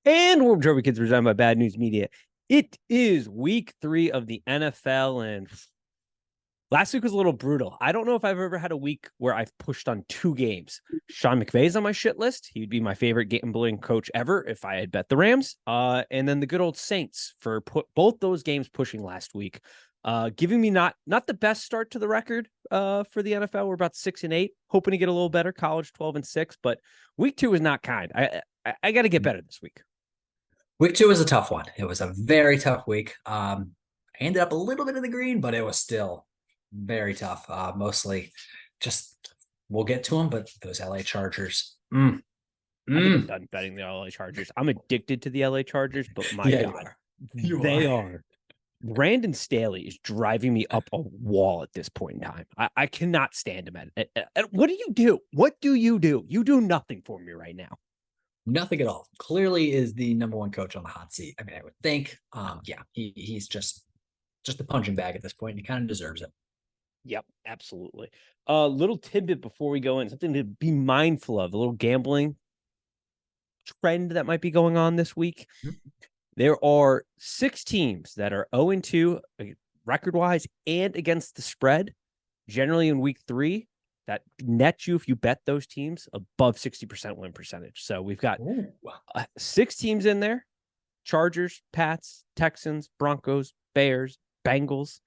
And Warm Trophy Kids presented by Bad News Media. It is week 3 of the NFL, and last week was a little brutal. I don't know if I've ever had a week where I've pushed on 2 games. Sean McVay's on my shit list. He'd be my favorite gambling coach ever if I had bet the Rams. And then the good old Saints for both those games pushing last week. Giving me not the best start to the record for the NFL. We're about 6-8, hoping to get a little better. College 12-6, but week 2 is not kind. I got to get better this week. Week 2 was a tough one. It was a very tough week. I ended up a little bit in the green, but it was still very tough. Mostly just we'll get to them, but those LA Chargers. I think I'm done betting the LA Chargers. I'm addicted to the LA Chargers, but my Yeah, God, you they are. are. Brandon Staley is driving me up a wall at this point in time. I cannot stand him what do you do? What do you do? You do nothing for me right now. Nothing at all. Clearly is the number one coach on the hot seat. I mean, I would think. Yeah, he's just a punching bag at this point. And he kind of deserves it. Yep, absolutely. A little tidbit before we go in, something to be mindful of, a little gambling trend that might be going on this week. There are 6 teams that are 0-2 record-wise and against the spread, generally in week 3, that net you, if you bet those teams, above 60% win percentage. So we've got 6 teams in there: Chargers, Pats, Texans, Broncos, Bears, Bengals.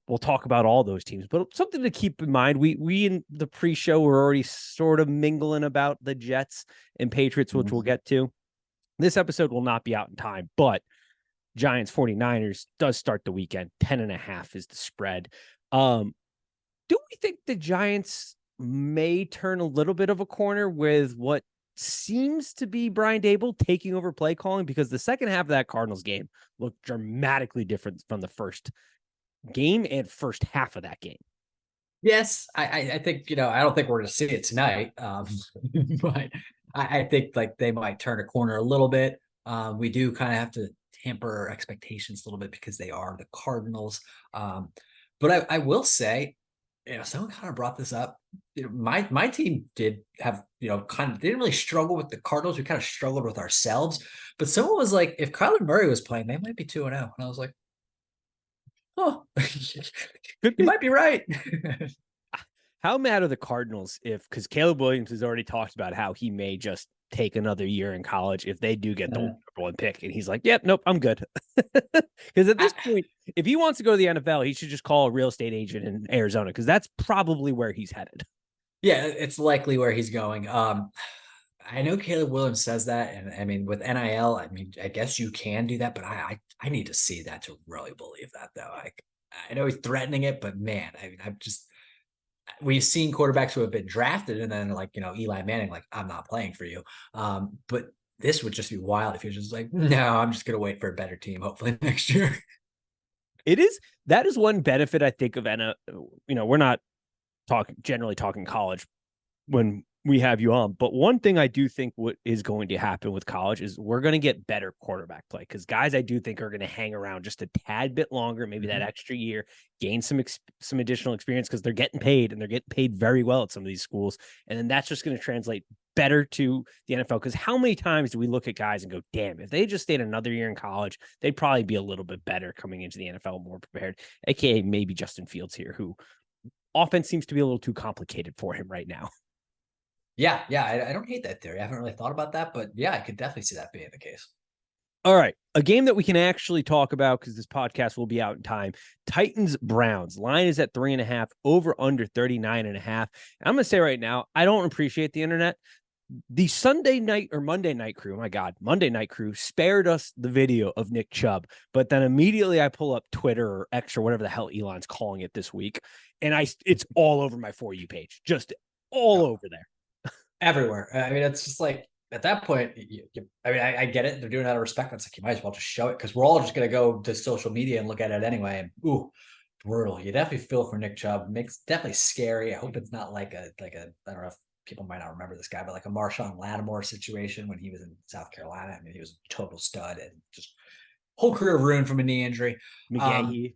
We'll talk about all those teams, but something to keep in mind. We in the pre-show were already sort of mingling about the Jets and Patriots, which we'll get to. This episode will not be out in time, but Giants 49ers does start the weekend. 10.5 is the spread. Do we think the Giants may turn a little bit of a corner with what seems to be Brian Daboll taking over play calling? Because the second half of that Cardinals game looked dramatically different from the first game and first half of that game. Yes, I think, I don't think we're going to see it tonight. But I think like they might turn a corner a little bit. We do kind of have to temper expectations a little bit because they are the Cardinals. But I will say, someone kind of brought this up. My team did have, kind of didn't really struggle with the Cardinals. We kind of struggled with ourselves. But someone was like, if Kyler Murray was playing, they might be 2-0. And I was like, oh, you might be right. How mad are the Cardinals because Caleb Williams has already talked about how he may just take another year in college if they do get the number 1 pick. And he's like, yep, nope, I'm good. Because at this point, if he wants to go to the NFL, he should just call a real estate agent in Arizona, because that's probably where he's headed. Yeah, it's likely where he's going. I know Caleb Williams says that, and I mean with NIL, I mean I guess you can do that, but I need to see that to really believe that though. I know he's threatening it, but man, I mean we've seen quarterbacks who have been drafted and then like Eli Manning, like I'm not playing for you. But this would just be wild if he was just like, no, I'm just gonna wait for a better team, hopefully next year. That is one benefit I think of we're not generally talking college when we have you on. But one thing I do think what is going to happen with college is we're going to get better quarterback play, because guys I do think are going to hang around just a tad bit longer, maybe that extra year, gain some additional experience, because they're getting paid, and they're getting paid very well at some of these schools. And then that's just going to translate better to the NFL. Because how many times do we look at guys and go, damn, if they just stayed another year in college, they'd probably be a little bit better coming into the NFL, more prepared, aka maybe Justin Fields here, who offense seems to be a little too complicated for him right now. Yeah, I don't hate that theory. I haven't really thought about that, but yeah, I could definitely see that being the case. All right, a game that we can actually talk about because this podcast will be out in time. Titans Browns. Line is at 3.5, over under 39.5. I'm going to say right now, I don't appreciate the internet. The Sunday night or Monday night crew, my God, Monday night crew spared us the video of Nick Chubb, but then immediately I pull up Twitter or X or whatever the hell Elon's calling it this week, and it's all over my For You page, just all over there. Everywhere. I mean, it's just like at that point, I get it. They're doing it out of respect. It's like you might as well just show it, because we're all just going to go to social media and look at it anyway. And ooh, brutal. You definitely feel for Nick Chubb. Makes definitely scary. I hope it's not like a I don't know if people might not remember this guy, but like a Marshawn Lattimore situation when he was in South Carolina. I mean, he was a total stud and just whole career ruined from a knee injury. McGahee.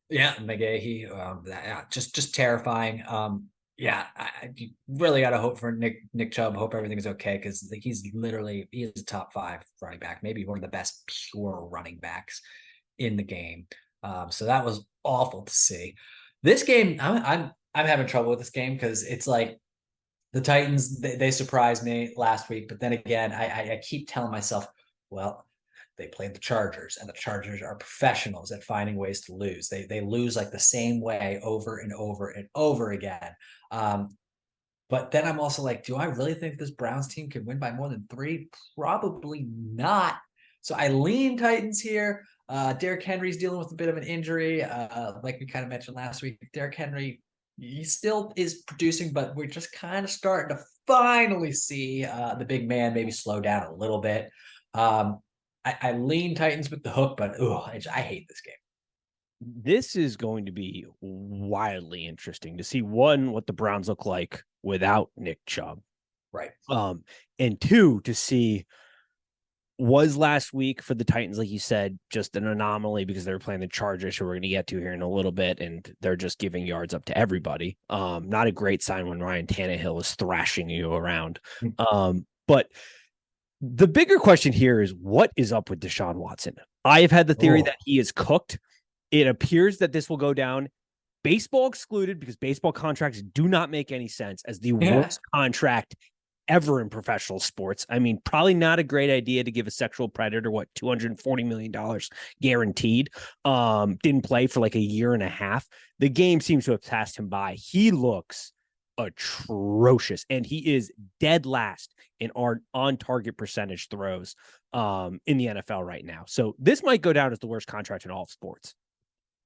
Yeah, McGahee. Just terrifying. Yeah, you really got to hope for Nick Chubb. Hope everything's okay because he is a top 5 running back, maybe one of the best pure running backs in the game. So that was awful to see. This game, I'm having trouble with this game because it's like the Titans, they surprised me last week, but then again, I keep telling myself, well, they played the Chargers, and the Chargers are professionals at finding ways to lose. They lose like the same way over and over and over again. Um, but then I'm also like, do I really think this Browns team can win by more than 3? Probably not. So I lean Titans here. Derrick Henry's dealing with a bit of an injury. Like we kind of mentioned last week, Derrick Henry, he still is producing, but we're just kind of starting to finally see the big man maybe slow down a little bit. Um, I lean Titans with the hook, but I hate this game. This is going to be wildly interesting to see, one, what the Browns look like without Nick Chubb. Right. And two, to see, was last week for the Titans, like you said, just an anomaly because they were playing the Chargers, who we're going to get to here in a little bit, and they're just giving yards up to everybody. Not a great sign when Ryan Tannehill is thrashing you around. But the bigger question here is, what is up with Deshaun Watson? I have had the theory that he is cooked. It appears that this will go down, baseball excluded, because baseball contracts do not make any sense, as the worst contract ever in professional sports. I mean, probably not a great idea to give a sexual predator, $240 million guaranteed. Didn't play for like a year and a half. The game seems to have passed him by. He looks atrocious, and he is dead last in our on target percentage throws in the NFL right now. So this might go down as the worst contract in all of sports.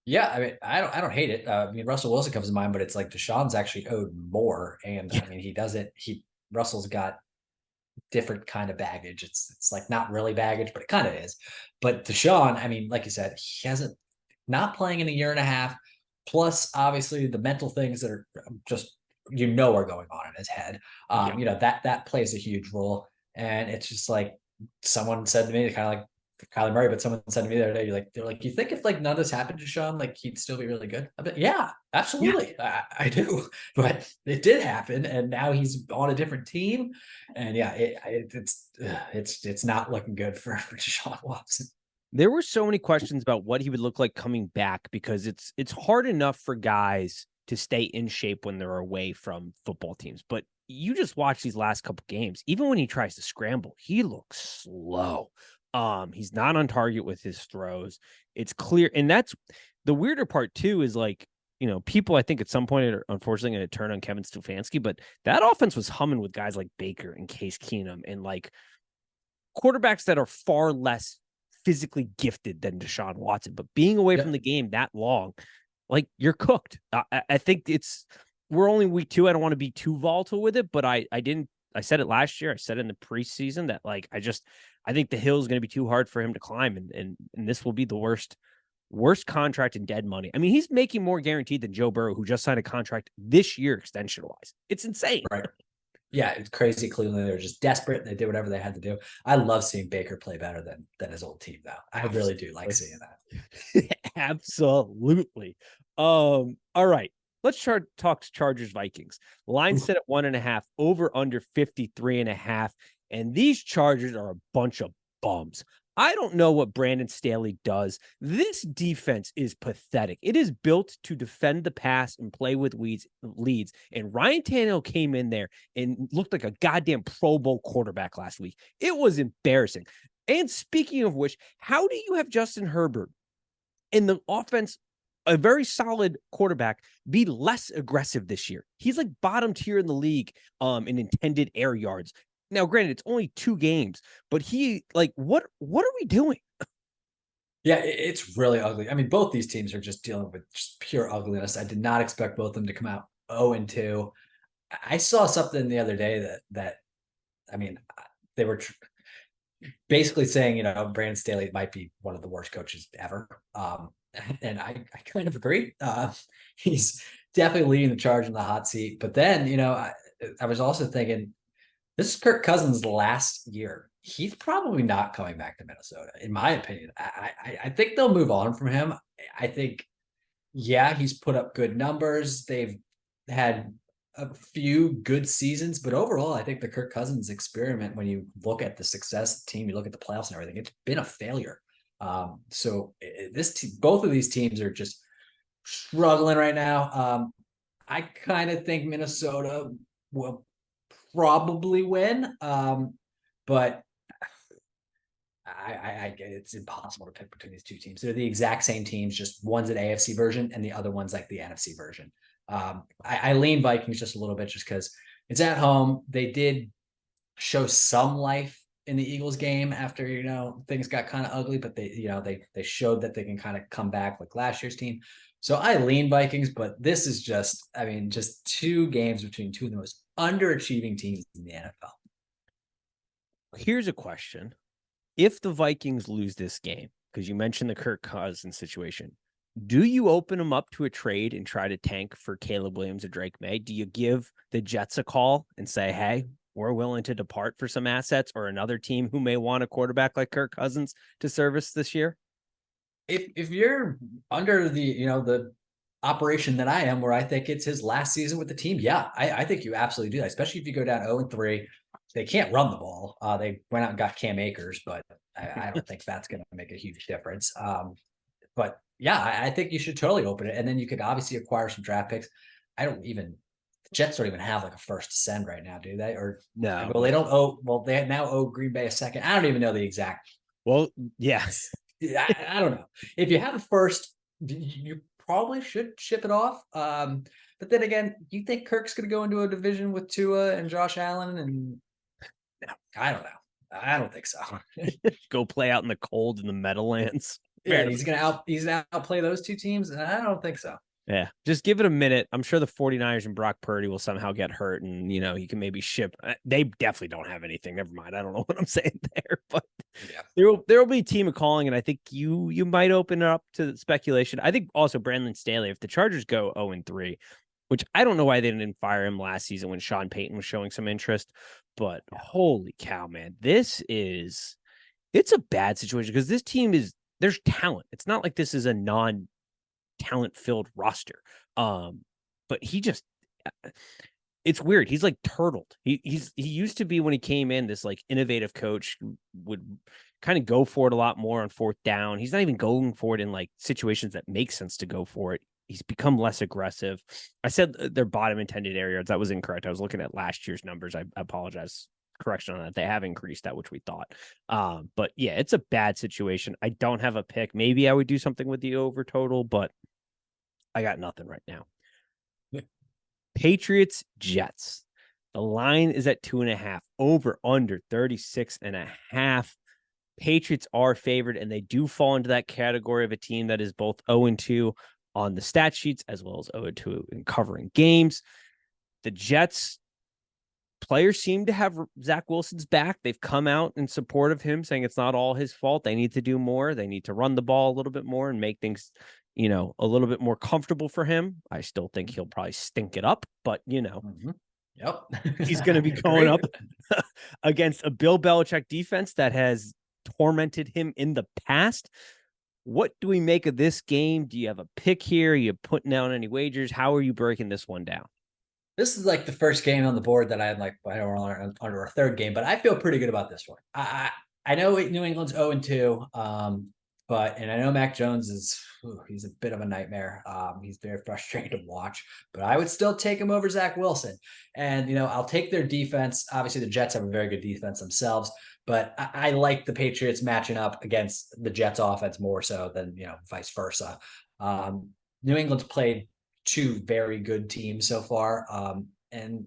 Yeah, I mean, I don't hate it. I mean, Russell Wilson comes to mind, but it's like Deshaun's actually owed more, and I mean, Russell's got different kind of baggage. It's like not really baggage, but it kind of is. But Deshaun, I mean, like you said, he hasn't not playing in a year and a half. Plus, obviously, the mental things that are just are going on in his head. That plays a huge role, and it's just like someone said to me, kind of like Kyler Murray, but someone said to me the other day, they're like, you think if like none of this happened to Sean, like he'd still be really good? I bet, yeah, absolutely, yeah. I do, but it did happen, and now he's on a different team, and yeah, it's not looking good for Deshaun Watson. There were so many questions about what he would look like coming back, because it's hard enough for guys to stay in shape when they're away from football teams, but you just watch these last couple games. Even when he tries to scramble, he looks slow. He's not on target with his throws. It's clear. And that's the weirder part too, is like, people, I think at some point are unfortunately going to turn on Kevin Stefanski, but that offense was humming with guys like Baker and Case Keenum and like quarterbacks that are far less physically gifted than Deshaun Watson. But being away from the game that long, like, you're cooked. I think we're only week 2. I don't want to be too volatile with it, but I said it last year. I said it in the preseason that like, I think the hill is going to be too hard for him to climb, and this will be the worst contract in dead money. I mean, he's making more guaranteed than Joe Burrow, who just signed a contract this year extension wise. It's insane. Right. Yeah, it's crazy. Cleveland, they're just desperate. They did whatever they had to do. I love seeing Baker play better than his old team, though. I really do like seeing that. Absolutely. All right. Let's talk Chargers Vikings. Line set at 1.5, over under 53.5. And these Chargers are a bunch of bums. I don't know what Brandon Staley does. This defense is pathetic. It is built to defend the pass and play with leads. And Ryan Tannehill came in there and looked like a goddamn Pro Bowl quarterback last week. It was embarrassing. And speaking of which, how do you have Justin Herbert in the offense, a very solid quarterback, be less aggressive this year? He's like bottom tier in the league in intended air yards. Now, granted, it's only 2 games, but what are we doing? Yeah, it's really ugly. I mean, both these teams are just dealing with just pure ugliness. I did not expect both of them to come out 0-2. I saw something the other day that I mean, they were basically saying, Brandon Staley might be one of the worst coaches ever. And I kind of agree. He's definitely leading the charge in the hot seat. But then, I was also thinking, this is Kirk Cousins' last year. He's probably not coming back to Minnesota, in my opinion. I think they'll move on from him. I think, yeah, he's put up good numbers. They've had a few good seasons, but overall, I think the Kirk Cousins experiment, when you look at the success of the team, you look at the playoffs and everything, it's been a failure. Both of these teams are just struggling right now. I kind of think Minnesota will probably win, but I get it's impossible to pick between these two teams. They're the exact same teams, just one's an AFC version and the other one's like the NFC version. I lean Vikings just a little bit just because it's at home. They did show some life in the Eagles game after, things got kind of ugly, but they showed that they can kind of come back like last year's team. So I lean Vikings, but this is just two games between two of the most underachieving teams in the NFL. Here's a question. If the Vikings lose this game, because you mentioned the Kirk Cousins situation, do you open them up to a trade and try to tank for Caleb Williams or Drake May? Do you give the Jets a call and say, hey, we're willing to depart for some assets, or another team who may want a quarterback like Kirk Cousins to service this year? If you're under the operation that I am, where I think it's his last season with the team, yeah, I think you absolutely do that, especially if you go down 0-3. They can't run the ball. They went out and got Cam Akers, but I don't think that's going to make a huge difference. But yeah, I think you should totally open it. And then you could obviously acquire some draft picks. The Jets don't even have like a first to send right now, do they? Or no. Well, they don't owe. Well, they now owe Green Bay a second. I don't even know the exact. Well, yes. I don't know. If you have a first, you probably should ship it off. But then again, you think Kirk's going to go into a division with Tua and Josh Allen? And I don't know. I don't think so. Go play out in the cold in the Meadowlands. Yeah, he's gonna outplay those two teams. I don't think so. Yeah, just give it a minute. I'm sure the 49ers and Brock Purdy will somehow get hurt, and he can maybe ship. They definitely don't have anything. Never mind. I don't know what I'm saying there, but yeah, there will be a team of calling, and I think you might open it up to speculation. I think also Brandon Staley, if the Chargers go 0-3, which I don't know why they didn't fire him last season when Sean Payton was showing some interest, but holy cow, man, it's a bad situation because this team there's talent. It's not like this is a non-talent filled roster. But it's weird. He's like turtled. He used to be, when he came in, this like innovative coach who would kind of go for it a lot more on fourth down. He's not even going for it in like situations that make sense to go for it. He's become less aggressive. I said their bottom intended area. That was incorrect. I was looking at last year's numbers. I apologize. Correction on that. They have increased that, which we thought. But yeah, it's a bad situation. I don't have a pick. Maybe I would do something with the over total, but I got nothing right now. Yeah. Patriots, Jets. The line is at 2.5. Over under 36.5. Patriots are favored, and they do fall into that category of a team that is both 0-2 on the stat sheets as well as 0-2 in covering games. The Jets players seem to have Zach Wilson's back. They've come out in support of him, saying it's not all his fault. They need to do more. They need to run the ball a little bit more and make things, a little bit more comfortable for him. I still think he'll probably stink it up, but Mm-hmm. Yep. He's going to be going up against a Bill Belichick defense that has tormented him in the past. What do we make of this game? Do you have a pick here? Are you putting down any wagers? How are you breaking this one down? This is like the first game on the board that I had under a third game, but I feel pretty good about this one. I know New England's 0-2, and I know Mac Jones he's a bit of a nightmare. He's very frustrating to watch, but I would still take him over Zach Wilson. And, I'll take their defense. Obviously, the Jets have a very good defense themselves, but I like the Patriots matching up against the Jets offense more so than, vice versa. New England's played two very good teams so far. And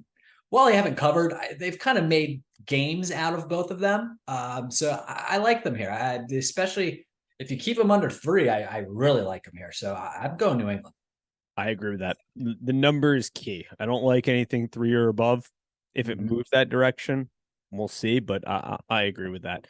while they haven't covered, they've kind of made games out of both of them. So I like them here. Especially if you keep them under 3, I really like them here. So I'm going New England. I agree with that. The number is key. I don't like anything 3 or above. If it moves that direction, we'll see. But I agree with that.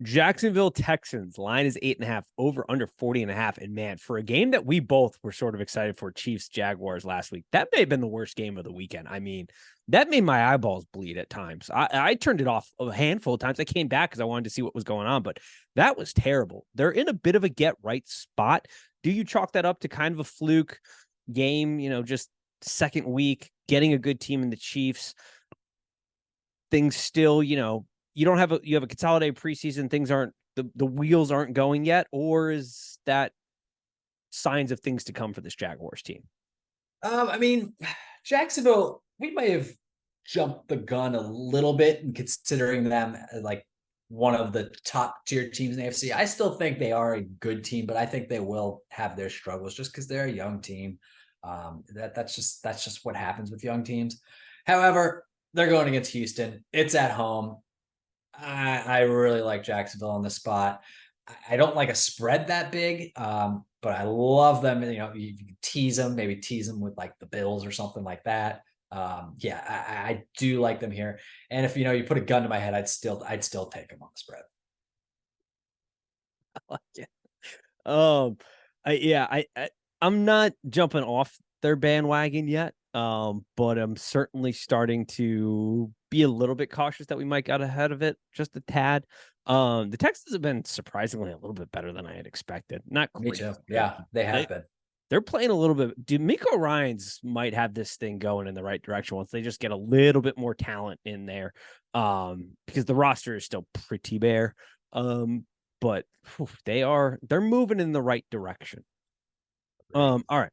Jacksonville Texans, line is 8.5, over under 40.5. And man, for a game that we both were sort of excited for, Chiefs Jaguars last week, that may have been the worst game of the weekend. I mean, that made my eyeballs bleed at times. I turned it off a handful of times. I came back because I wanted to see what was going on, but that was terrible. They're in a bit of a get right spot. Do you chalk that up to kind of a fluke game, just second week? getting a good team in the Chiefs. Things still, you have a consolidated preseason. Things aren't the wheels aren't going yet, or is that signs of things to come for this Jaguars team? I mean, Jacksonville, we may have jumped the gun a little bit in considering them like one of the top tier teams in the AFC. I still think they are a good team, but I think they will have their struggles just because they're a young team. That's just what happens with young teams. However, they're going against Houston. It's at home. I really like Jacksonville on the spot. I don't like a spread that big, but I love them. You can tease them, maybe tease them with like the Bills or something like that. Yeah, I do like them here. And if you put a gun to my head, I'd still take them on the spread. I like it. I'm not jumping off their bandwagon yet. But I'm certainly starting to be a little bit cautious that we might get ahead of it just a tad. The Texans have been surprisingly a little bit better than I had expected. Not Me great. too. Yeah, they have been. They're playing a little bit. D'Amico Ryans might have this thing going in the right direction once they just get a little bit more talent in there. Because the roster is still pretty bare. But they're moving in the right direction. All right.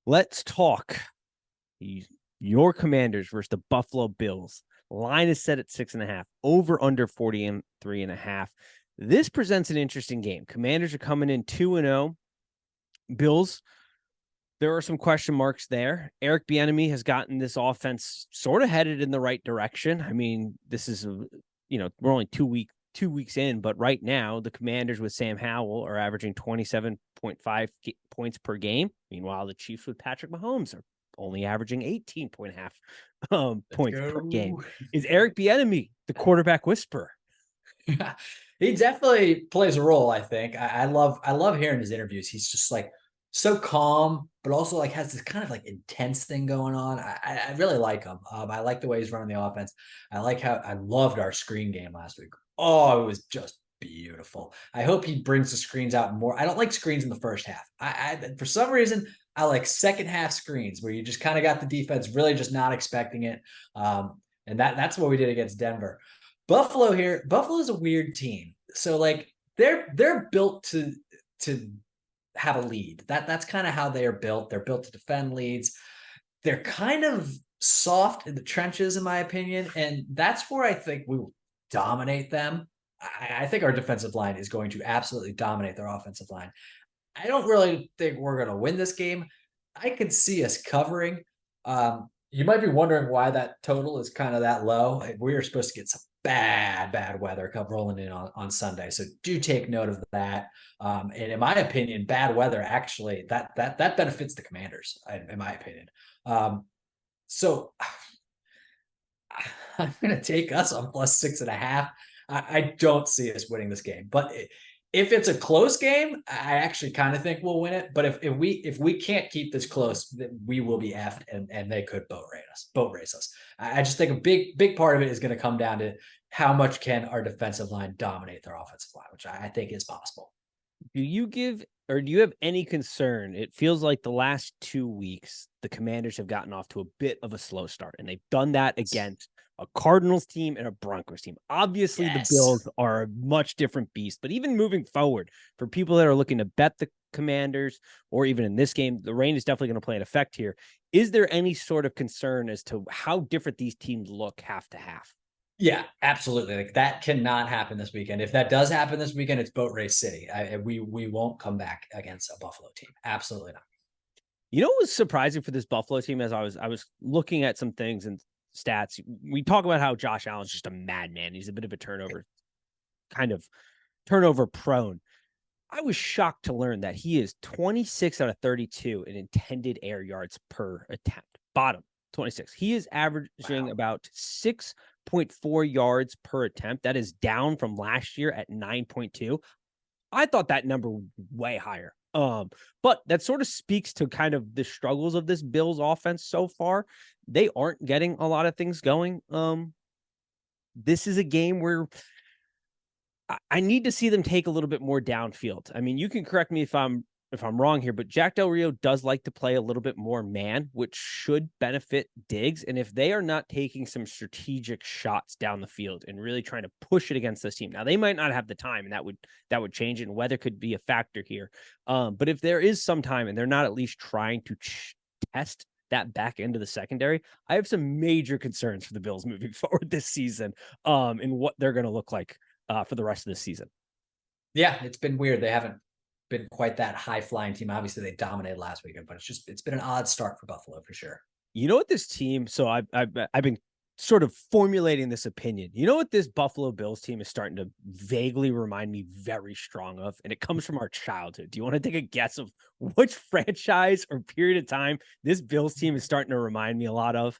Let's talk your Commanders versus the Buffalo Bills. Line is set at 6.5, over under 43.5. This presents an interesting game. Commanders are coming in 2-0. Bills, there are some question marks there. Eric Bieniemy has gotten this offense sort of headed in the right direction. I mean, this is we're only 2 weeks in, but right now the Commanders with Sam Howell are averaging 27.5 points per game. Meanwhile, the Chiefs with Patrick Mahomes are only averaging 18.5 points per game. Is Eric Bieniemy the quarterback whisperer? He definitely plays a role, I think. I love hearing his interviews. He's just like so calm, but also like has this kind of like intense thing going on. I really like him. I like the way he's running the offense. I loved our screen game last week. Oh, it was just beautiful. I hope he brings the screens out more. I don't like screens in the first half. I for some reason I like second half screens where you just kind of got the defense really just not expecting it. And that's what we did against Denver. Buffalo is a weird team. So like they're built to have a lead. That's kind of how they are built. They're built to defend leads. They're kind of soft in the trenches, in my opinion. And that's where I think we will dominate them. I think our defensive line is going to absolutely dominate their offensive line. I don't really think we're going to win this game. I could see us covering. You might be wondering why that total is kind of that low. We are supposed to get some bad weather come rolling in on Sunday. So do take note of that. And in my opinion, bad weather actually that benefits the Commanders, in my opinion. So I'm going to take us on plus 6.5. I don't see us winning this game, but if it's a close game, I actually kind of think we'll win it. But if we can't keep this close, then we will be effed, and they could boat race us. I just think a big part of it is going to come down to how much can our defensive line dominate their offensive line, which I think is possible. Do you have any concern? It feels like the last 2 weeks, the Commanders have gotten off to a bit of a slow start, and they've done that against a Cardinals team and a Broncos team. Obviously, The Bills are a much different beast, but even moving forward, for people that are looking to bet the Commanders, or even in this game, the rain is definitely going to play an effect here. Is there any sort of concern as to how different these teams look half to half? Yeah, absolutely. Like that cannot happen this weekend. If that does happen this weekend, it's boat race city. We won't come back against a Buffalo team. Absolutely not. You know what was surprising for this Buffalo team as I was looking at some things and stats. We talk about how Josh Allen's just a madman. He's a bit of a turnover prone. I was shocked to learn that he is 26 out of 32 in intended air yards per attempt. Bottom 26. He is averaging about 6.4 yards per attempt. That is down from last year at 9.2. I thought that number was way higher. But that sort of speaks to kind of the struggles of this Bills offense so far. They aren't getting a lot of things going. This is a game where I need to see them take a little bit more downfield. I mean, you can correct me if I'm if I'm wrong here, but Jack Del Rio does like to play a little bit more man, which should benefit Diggs. And if they are not taking some strategic shots down the field and really trying to push it against this team, now they might not have the time, and that would change it, and weather could be a factor here. But if there is some time and they're not at least trying to test that back end of the secondary, I have some major concerns for the Bills moving forward this season, and what they're going to look like for the rest of the season. Yeah, it's been weird. They haven't been quite that high flying team. Obviously, they dominated last weekend, but it's been an odd start for Buffalo for sure. You know what this team? So I've been sort of formulating this opinion. You know what this Buffalo Bills team is starting to vaguely remind me very strong of, and it comes from our childhood. Do you want to take a guess of which franchise or period of time this Bills team is starting to remind me a lot of?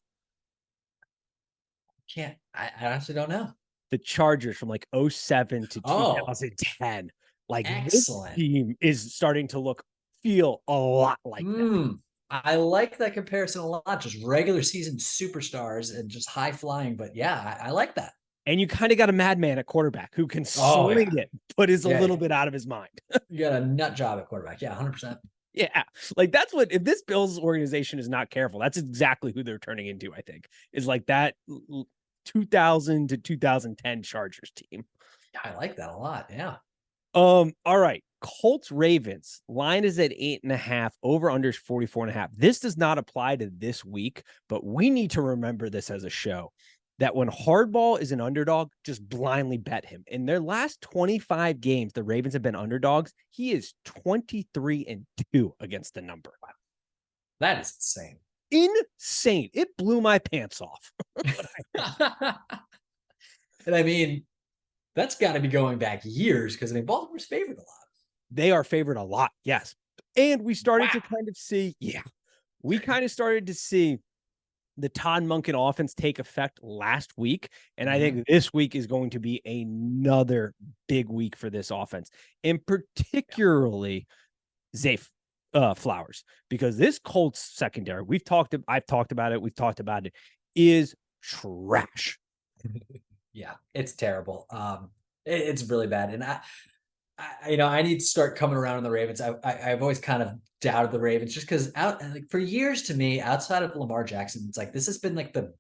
I honestly don't know. The Chargers from like 07 to Oh, 2010. Like this excellent. team is starting to feel a lot like that. I like that comparison a lot. Just regular season superstars and just high flying. But yeah, I like that. And you kind of got a madman at quarterback who can Oh yeah, sling it, but is a yeah. little bit out of his mind. You got a nut job at quarterback. Yeah, 100%. Yeah. Like that's what, if this Bills organization is not careful, that's exactly who they're turning into, I think, is like that 2000 to 2010 Chargers team. I like that a lot. Yeah. All right. Colts Ravens line is at 8.5, over under 44.5. This does not apply to this week, but we need to remember this as a show, that when Hardball is an underdog, just blindly bet him. In their last 25 games, the Ravens have been underdogs. He is 23-2 against the number. Wow. That is insane. Insane. It blew my pants off. And I mean, that's got to be going back years, because I mean, Baltimore's favored a lot. They are favored a lot, yes. And we started Wow. to kind of see, we kind of started to see the Todd Monken offense take effect last week. And I think this week is going to be another big week for this offense, and particularly Zay Flowers, because this Colts secondary, I've talked about it, is trash. Yeah, it's terrible. It's really bad. And I need to start coming around on the Ravens. I've always kind of doubted the Ravens, just because like for years, to me, outside of Lamar Jackson, it's like this has been like the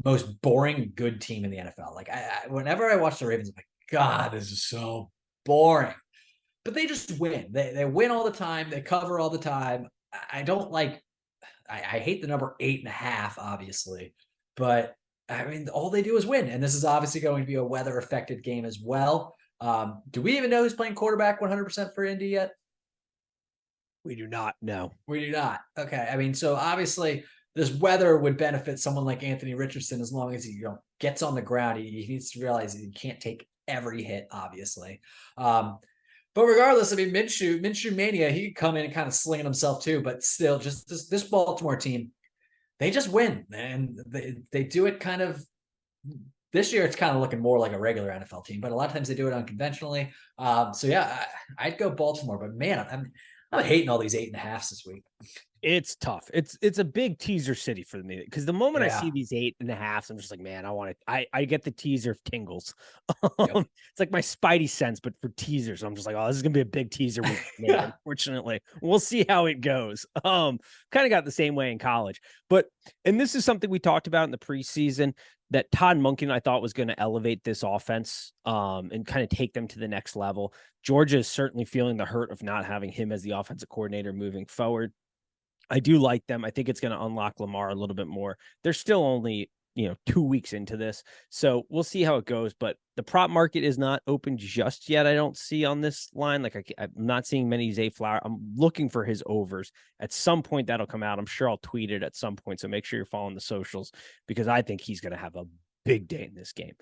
most boring good team in the NFL. Like whenever I watch the Ravens, I'm like, God, this is so boring. But they just win. They win all the time. They cover all the time. I don't like. I hate the number 8.5, obviously, but I mean, all they do is win, and this is obviously going to be a weather affected game as well. Do we even know who's playing quarterback 100% for Indy yet? We do not know. We do not. Okay. I mean, so obviously this weather would benefit someone like Anthony Richardson, as long as he gets on the ground. He needs to realize he can't take every hit, obviously. But regardless, I mean, Minshew mania, he could come in and kind of slinging himself too, but still, just this Baltimore team, they just win, and they do it kind of. This year, it's kind of looking more like a regular NFL team, but a lot of times they do it unconventionally. So yeah, I'd go Baltimore, but man, I'm hating all these 8.5s this week. It's tough. It's a big teaser city for me, because the moment I Yeah. see these 8.5s, I'm just like, man, I want it. I get the teaser of tingles. Yep. It's like my spidey sense, but for teasers. I'm just like, oh, this is gonna be a big teaser week for me, unfortunately. We'll see how it goes. Kind of got the same way in college, and this is something we talked about in the preseason, that Todd Monken, I thought, was going to elevate this offense and kind of take them to the next level. Georgia is certainly feeling the hurt of not having him as the offensive coordinator moving forward. I do like them. I think it's going to unlock Lamar a little bit more. They're still only, 2 weeks into this, so we'll see how it goes. But the prop market is not open just yet. I don't see on this line. Like I'm not seeing many Zay Flower. I'm looking for his overs. At some point that'll come out. I'm sure I'll tweet it at some point. So make sure you're following the socials, because I think he's going to have a big day in this game.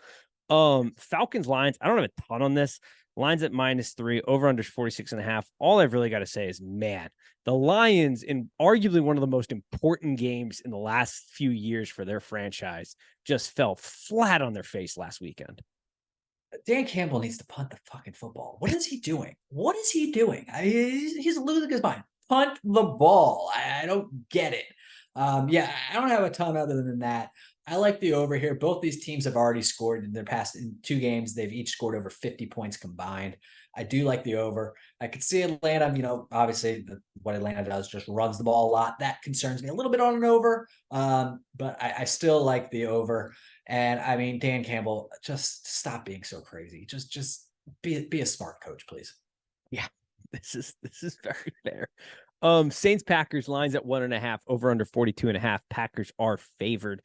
Falcons Lions, I don't have a ton on this. Lions at -3, over under 46.5. All I've really got to say is, man, the Lions, in arguably one of the most important games in the last few years for their franchise, just fell flat on their face last weekend. Dan Campbell needs to punt the fucking football. What is he doing? What is he doing? He's losing his mind. Punt the ball. I don't get it. Yeah, I don't have a ton other than that. I like the over here. Both these teams have already scored in their past in 2 games. They've each scored over 50 points combined. I do like the over. I could see Atlanta, obviously what Atlanta does just runs the ball a lot. That concerns me a little bit on an over. But I still like the over. And I mean, Dan Campbell, just stop being so crazy. Just be a smart coach, please. Yeah, this is very fair. Saints Packers lines at 1.5, over under 42.5. Packers are favored.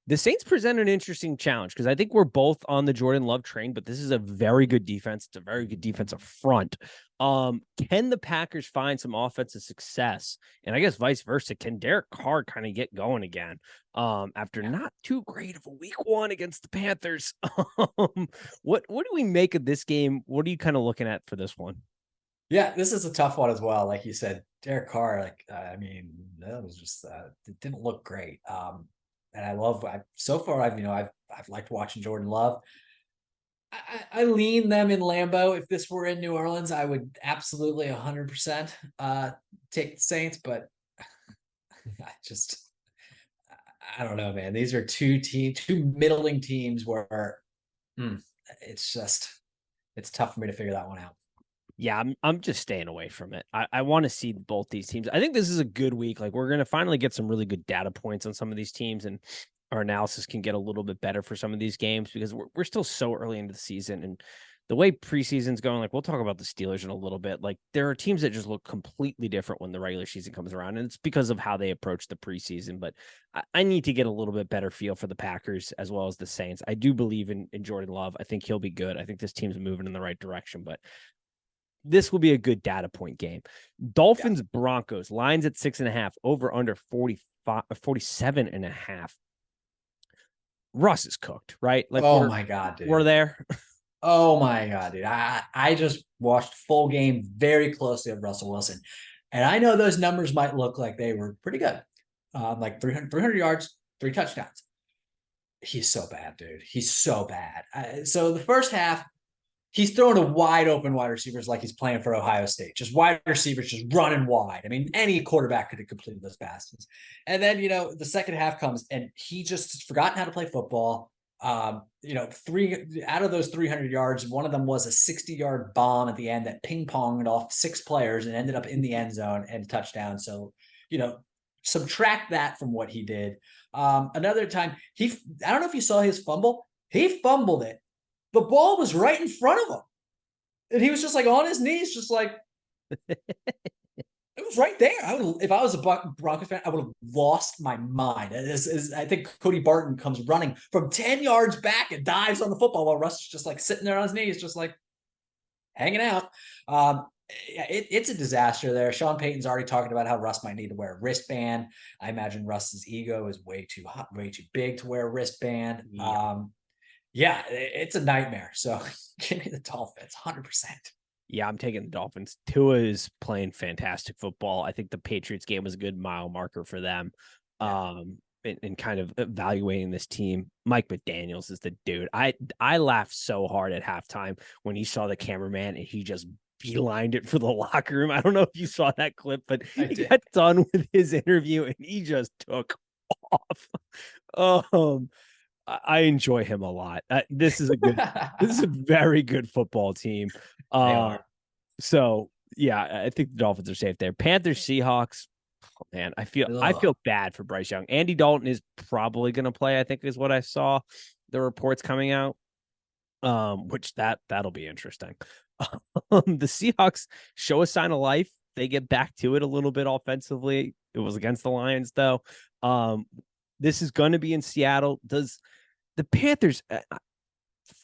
The Saints present an interesting challenge because I think we're both on the Jordan Love train, but this is a very good defense. It's a very good defensive front. Can the Packers find some offensive success? And I guess vice versa. Can Derek Carr kind of get going again after not too great of a week 1 against the Panthers? What do we make of this game? What are you kind of looking at for this one? Yeah, this is a tough one as well. Like you said, Derek Carr, that was just it didn't look great. And I've liked watching Jordan Love. I lean them in Lambeau. If this were in New Orleans, I would absolutely 100% take the Saints, but I don't know, man. These are two middling teams where it's tough for me to figure that one out. Yeah, I'm just staying away from it. I want to see both these teams. I think this is a good week. Like, we're going to finally get some really good data points on some of these teams, and our analysis can get a little bit better for some of these games because we're still so early into the season. And the way preseason's going, like, we'll talk about the Steelers in a little bit. Like, there are teams that just look completely different when the regular season comes around, and it's because of how they approach the preseason. But I need to get a little bit better feel for the Packers as well as the Saints. I do believe in Jordan Love. I think he'll be good. I think this team's moving in the right direction, but this will be a good data point game. Dolphins, Broncos, lines at 6.5, over under 47.5. Russ is cooked, right? Like, oh my God, dude. We're there. Oh my God, dude. I just watched full game very closely of Russell Wilson. And I know those numbers might look like they were pretty good. Like 300 yards, 3 touchdowns. He's so bad, dude. He's so bad. So the first half, he's throwing to wide open wide receivers like he's playing for Ohio State. Just wide receivers just running wide. I mean, any quarterback could have completed those passes. And then, the second half comes and he just has forgotten how to play football. 3 out of those 300 yards, one of them was a 60-yard bomb at the end that ping-ponged off 6 players and ended up in the end zone and a touchdown. So, subtract that from what he did. Another time, I don't know if you saw his fumble. He fumbled it. The ball was right in front of him. And he was just like on his knees, just like, it was right there. If I was a Broncos fan, I would have lost my mind. I think Cody Barton comes running from 10 yards back and dives on the football while Russ is just like sitting there on his knees, just like hanging out. It's a disaster there. Sean Payton's already talking about how Russ might need to wear a wristband. I imagine Russ's ego is way too big to wear a wristband. Yeah. It's a nightmare. So give me the Dolphins, 100%. Yeah, I'm taking the Dolphins. Tua is playing fantastic football. I think the Patriots game was a good mile marker for them. And kind of evaluating this team. Mike McDaniels is the dude. I laughed so hard at halftime when he saw the cameraman and he just beelined it for the locker room. I don't know if you saw that clip, but he got done with his interview and he just took off. I enjoy him a lot. This is a very good football team. So yeah, I think the Dolphins are safe there. Panthers, Seahawks. Oh, man, I feel bad for Bryce Young. Andy Dalton is probably going to play, I think is what I saw the reports coming out. Which that'll be interesting. The Seahawks show a sign of life. They get back to it a little bit offensively. It was against the Lions though. This is going to be in Seattle. Does the Panthers,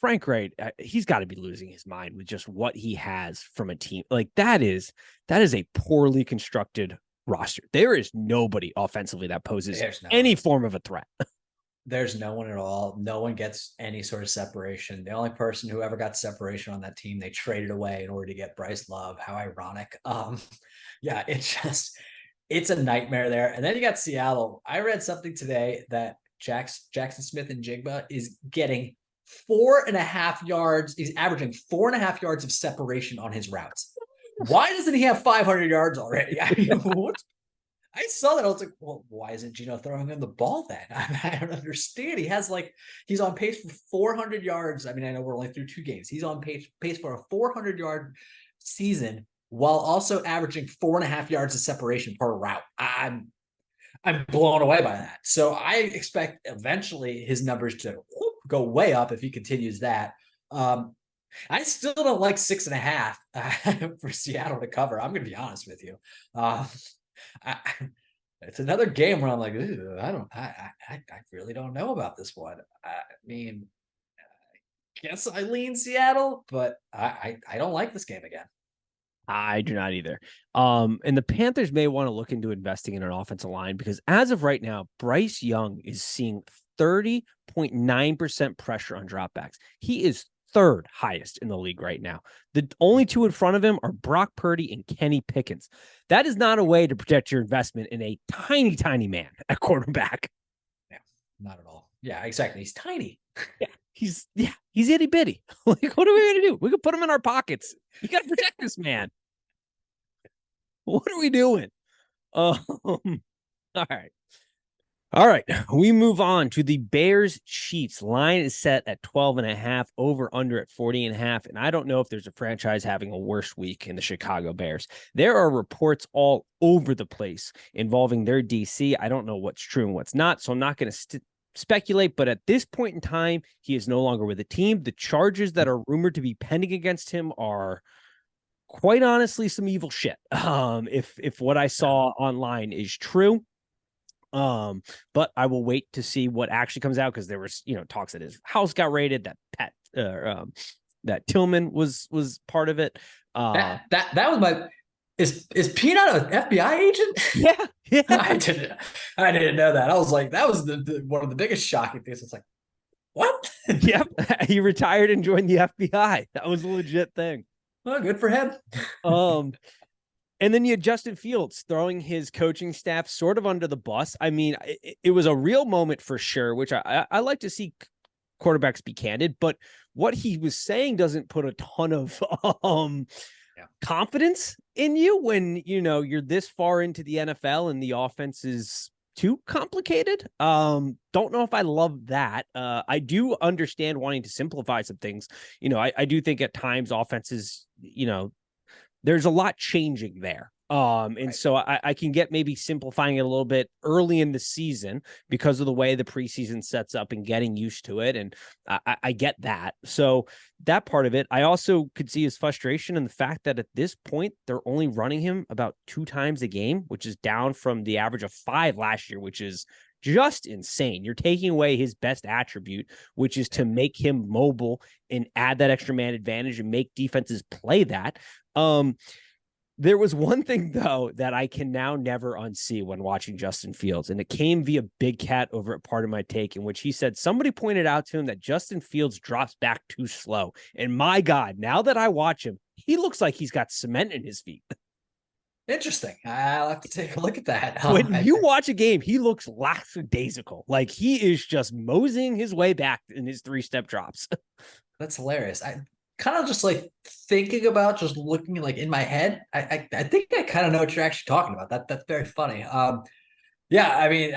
Frank Wright, he's got to be losing his mind with just what he has from a team. Like that is a poorly constructed roster. There is nobody offensively that poses any form of a threat. There's no one at all. No one gets any sort of separation. The only person who ever got separation on that team, they traded away in order to get Bryce Love. How ironic. Yeah, it's a nightmare there. And then you got Seattle. I read something today that Jackson Smith and Jigba is getting 4.5 yards. He's averaging 4.5 yards of separation on his routes. Why doesn't he have 500 yards already? I mean, I saw that. I was like, well, why isn't Gino throwing him the ball then? I don't understand. He's on pace for 400 yards. I mean, I know we're only through 2 games. He's on pace for a 400-yard season while also averaging 4.5 yards of separation per route. I'm blown away by that. So I expect eventually his numbers to go way up if he continues that. I still don't like 6.5 for Seattle to cover. I'm going to be honest with you. I, it's another game where I'm like, I really don't know about this one. I mean, I guess I lean Seattle, but I don't like this game again. I do not either. And the Panthers may want to look into investing in an offensive line because as of right now, Bryce Young is seeing 30.9% pressure on dropbacks. He is third highest in the league right now. The only two in front of him are Brock Purdy and Kenny Pickens. That is not a way to protect your investment in a tiny, tiny man at quarterback. Yeah, not at all. Yeah, exactly. He's tiny. He's itty bitty. Like, what are we going to do? We could put him in our pockets. You got to protect this man. What are we doing? All right. All right. We move on to the Bears Chiefs. Line is set at 12.5, over under at 40.5. And I don't know if there's a franchise having a worse week in the Chicago Bears. There are reports all over the place involving their DC. I don't know what's true and what's not, so I'm not going to speculate, but at this point in time, he is no longer with the team. The charges that are rumored to be pending against him are quite honestly some evil shit. If what I saw online is true. But I will wait to see what actually comes out because there was, talks that his house got raided, that that Tillman was part of it. That was my is Peanut an FBI agent? Yeah. I didn't know that. I was like, that was the one of the biggest shocking things. It's like, what? Yep. He retired and joined the FBI. That was a legit thing. Well, good for him. And then you had Justin Fields throwing his coaching staff sort of under the bus. I mean, it was a real moment for sure, which I like to see quarterbacks be candid, but what he was saying doesn't put a ton of confidence in you when, you're this far into the NFL and the offense is too complicated. Don't know if I love that. I do understand wanting to simplify some things. I do think at times offenses, there's a lot changing there. And so I can get maybe simplifying it a little bit early in the season because of the way the preseason sets up and getting used to it. And I get that. So that part of it, I also could see his frustration and the fact that at this point, they're only running him about 2 times a game, which is down from the average of 5 last year, which is just insane. You're taking away his best attribute, which is to make him mobile and add that extra man advantage and make defenses play that. There was one thing, though, that I can now never unsee when watching Justin Fields, and it came via Big Cat over at Part of My Take, in which he said somebody pointed out to him that Justin Fields drops back too slow. And my God, now that I watch him, he looks like he's got cement in his feet. Interesting. I'll have to take a look at that. When you watch a game, he looks lackadaisical. Like he is just moseying his way back in his 3-step drops. That's hilarious. I kind of just like thinking about just looking like in my head. I think I kind of know what you're actually talking about. That's very funny. Yeah, I mean,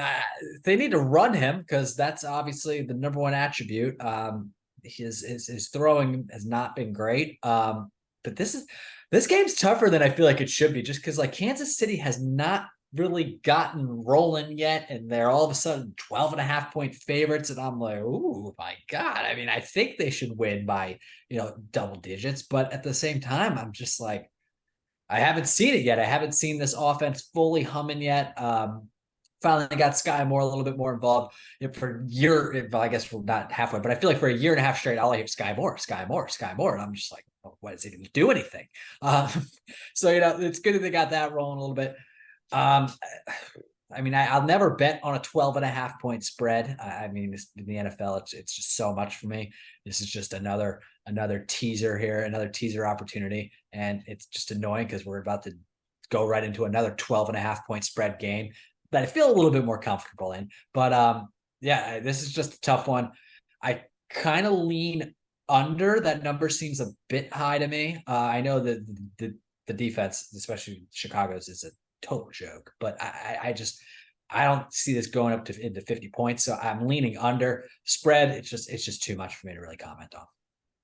they need to run him because that's obviously the number one attribute. His throwing has not been great. But this game's tougher than I feel like it should be, just because like Kansas City has not really gotten rolling yet, and they're all of a sudden 12.5-point favorites, and I'm like, oh my God. I mean, I think they should win by double digits, but at the same time, I'm just like, I haven't seen it yet. I haven't seen this offense fully humming yet. Finally got Sky Moore a little bit more involved for a year. Well, I guess we're not halfway, but I feel like for a year and a half straight, all I hear Sky Moore. And I'm just like, oh, what is he going to do anything? So, it's good that they got that rolling a little bit. I mean, I'll never bet on a 12.5-point spread. I mean, in the NFL, it's just so much for me. This is just another teaser here, another teaser opportunity. And it's just annoying because we're about to go right into another 12.5-point spread game that I feel a little bit more comfortable in. But yeah, this is just a tough one. I kind of lean under. That number seems a bit high to me. I know that the defense, especially Chicago's, is a total joke. But I don't see this going up to into 50 points. So I'm leaning under spread. It's just too much for me to really comment on.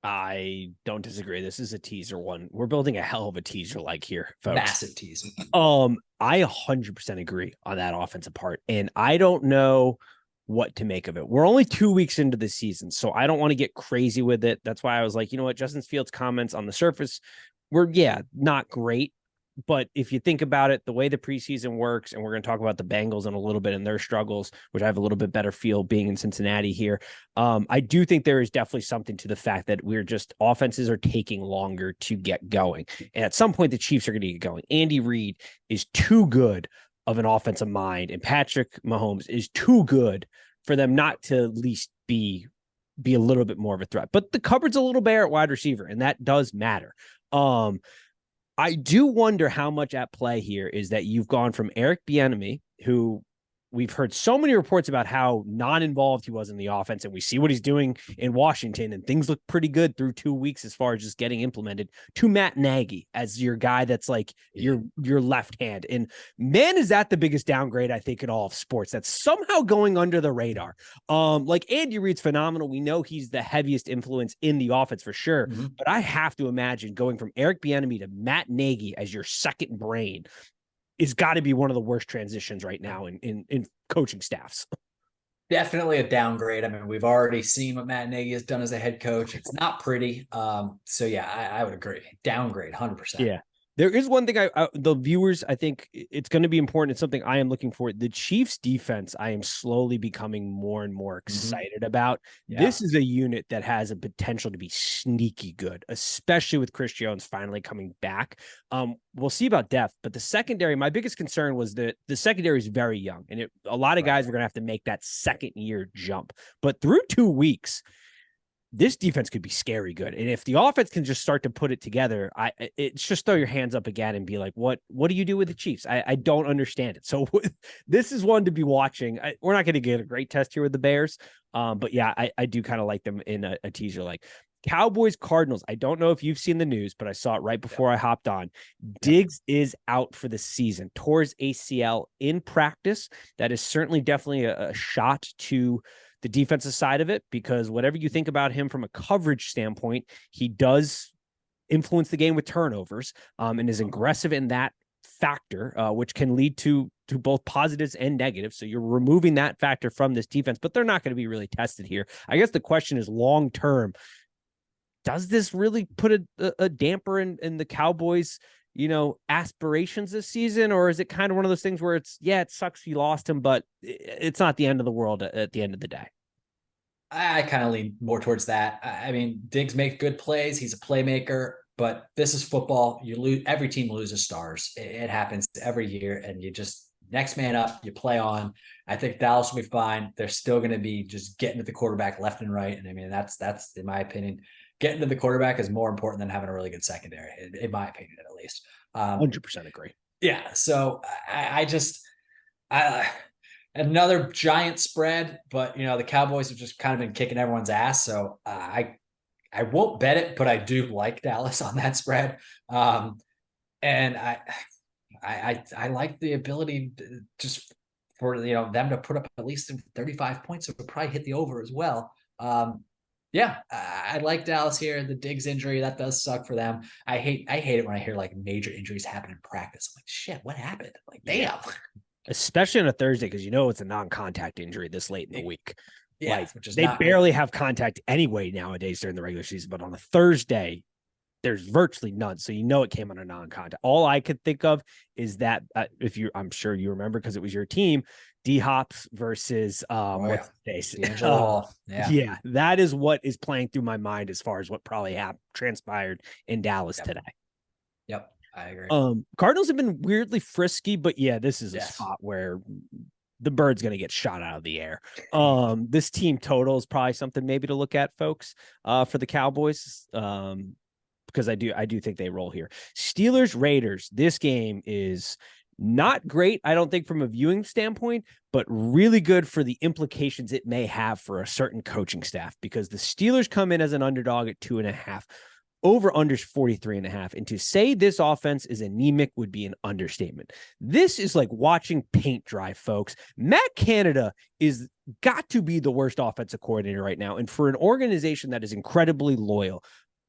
I don't disagree. This is a teaser one. We're building a hell of a teaser like here, folks. Massive teaser. I 100% agree on that offensive part. And I don't know what to make of it. We're only 2 weeks into the season, so I don't want to get crazy with it. That's why I was like, you know what, Justin Fields' comments on the surface were, not great. But if you think about it, the way the preseason works, and we're going to talk about the Bengals in a little bit and their struggles, which I have a little bit better feel being in Cincinnati here. I do think there is definitely something to the fact that offenses are taking longer to get going. And at some point, the Chiefs are going to get going. Andy Reid is too good of an offensive mind, and Patrick Mahomes is too good for them not to at least be a little bit more of a threat. But the cupboard's a little bare at wide receiver, and that does matter. I do wonder how much at play here is that you've gone from Eric Bieniemy, who we've heard so many reports about how non-involved he was in the offense, and we see what he's doing in Washington, and things look pretty good through 2 weeks as far as just getting implemented, to Matt Nagy as your guy that's like your left hand. And man, is that the biggest downgrade I think in all of sports that's somehow going under the radar. Like Andy Reid's phenomenal. We know he's the heaviest influence in the offense for sure, but I have to imagine going from Eric Bieniemy to Matt Nagy as your second brain is got to be one of the worst transitions right now in coaching staffs. Definitely a downgrade. I mean, we've already seen what Matt Nagy has done as a head coach. It's not pretty. So yeah, I would agree. Downgrade, 100%. Yeah. There is one thing the viewers, I think it's going to be important. It's something I am looking for. The Chiefs defense, I am slowly becoming more and more excited about. Yeah. This is a unit that has a potential to be sneaky good, especially with Chris Jones finally coming back. We'll see about depth, but the secondary, my biggest concern was that the secondary is very young, and a lot of guys are going to have to make that second year jump. But through 2 weeks, this defense could be scary good. And if the offense can just start to put it together, it's just throw your hands up again and be like, what do you do with the Chiefs? I don't understand it. So this is one to be watching. We're not going to get a great test here with the Bears. But yeah, I do kind of like them in a teaser, like Cowboys, Cardinals. I don't know if you've seen the news, but I saw it right before I hopped on. Diggs is out for the season, tore his ACL in practice. That is certainly definitely a shot to the defensive side of it, because whatever you think about him from a coverage standpoint, he does influence the game with turnovers, and is aggressive in that factor, which can lead to both positives and negatives. So you're removing that factor from this defense, but they're not going to be really tested here. I guess the question is long-term, does this really put a damper in the Cowboys, aspirations this season? Or is it kind of one of those things where it sucks you lost him, but it's not the end of the world at the end of the day? I kind of lean more towards that. I mean, Diggs makes good plays. He's a playmaker, but this is football. You lose. Every team loses stars. It happens every year, and you just next man up, you play on. I think Dallas will be fine. They're still going to be just getting to the quarterback left and right. And I mean, that's in my opinion, getting to the quarterback is more important than having a really good secondary, in my opinion, at least. 100% agree. Yeah. So I another giant spread, but the Cowboys have just kind of been kicking everyone's ass. So I won't bet it, but I do like Dallas on that spread. And I like the ability just for them to put up at least 35 points. So we'll probably hit the over as well. Yeah, I like Dallas here. The Diggs injury, that does suck for them. I hate it when I hear like major injuries happen in practice. I'm like, shit, what happened? Like, damn. Especially on a Thursday, because it's a non-contact injury this late in the week. Yeah, which is they barely have contact anyway nowadays during the regular season. But on a Thursday, there's virtually none. So it came on a non-contact. All I could think of is that I'm sure you remember because it was your team, D-Hops versus D'Angelo. Yeah, that is what is playing through my mind as far as what probably transpired in Dallas today. Yep, I agree. Cardinals have been weirdly frisky, but yeah, this is a spot where the bird's going to get shot out of the air. This team total is probably something maybe to look at, folks, for the Cowboys. Because I do think they roll here. Steelers, Raiders. This game is not great, I don't think, from a viewing standpoint, but really good for the implications it may have for a certain coaching staff, because the Steelers come in as an underdog at 2.5. Over under 43.5. And to say this offense is anemic would be an understatement. This is like watching paint dry, folks. Matt Canada is got to be the worst offensive coordinator right now. And for an organization that is incredibly loyal,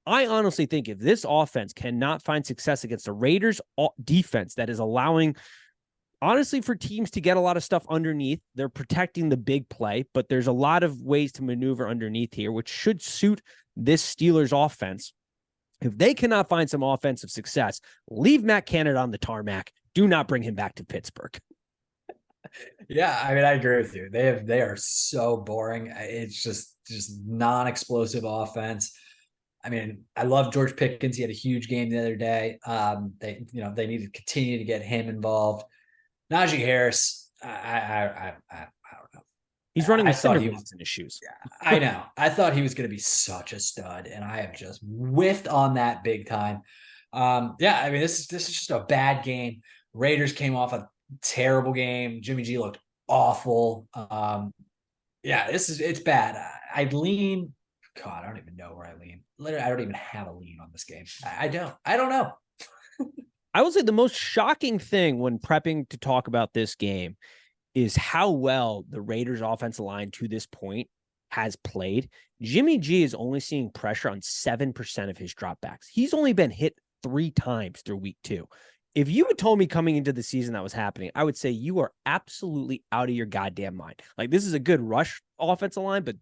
I honestly think if this offense cannot find success against the Raiders defense that is allowing, honestly, for teams to get a lot of stuff underneath, they're protecting the big play, but there's a lot of ways to maneuver underneath here, which should suit this Steelers offense. If they cannot find some offensive success, leave Matt Canada on the tarmac. Do not bring him back to Pittsburgh. Yeah, I mean, I agree with you. They are so boring. It's just non-explosive offense. I mean, I love George Pickens. He had a huge game the other day. They need to continue to get him involved. Najee Harris, I don't know. He's running with cinder in his shoes. Yeah, I know. I thought he was going to be such a stud, and I have just whiffed on that big time. Yeah, I mean, this is just a bad game. Raiders came off a terrible game. Jimmy G looked awful. Yeah, it's bad. I'd lean. God, I don't even know where I lean. Literally, I don't even have a lean on this game. I don't know. I will say the most shocking thing when prepping to talk about this game is how well the Raiders offensive line to this point has played. Jimmy G is only seeing pressure on 7% of his dropbacks. He's only been hit 3 times through week 2. If you had told me coming into the season that was happening, I would say you are absolutely out of your goddamn mind. Like, this is a good rush offensive line, but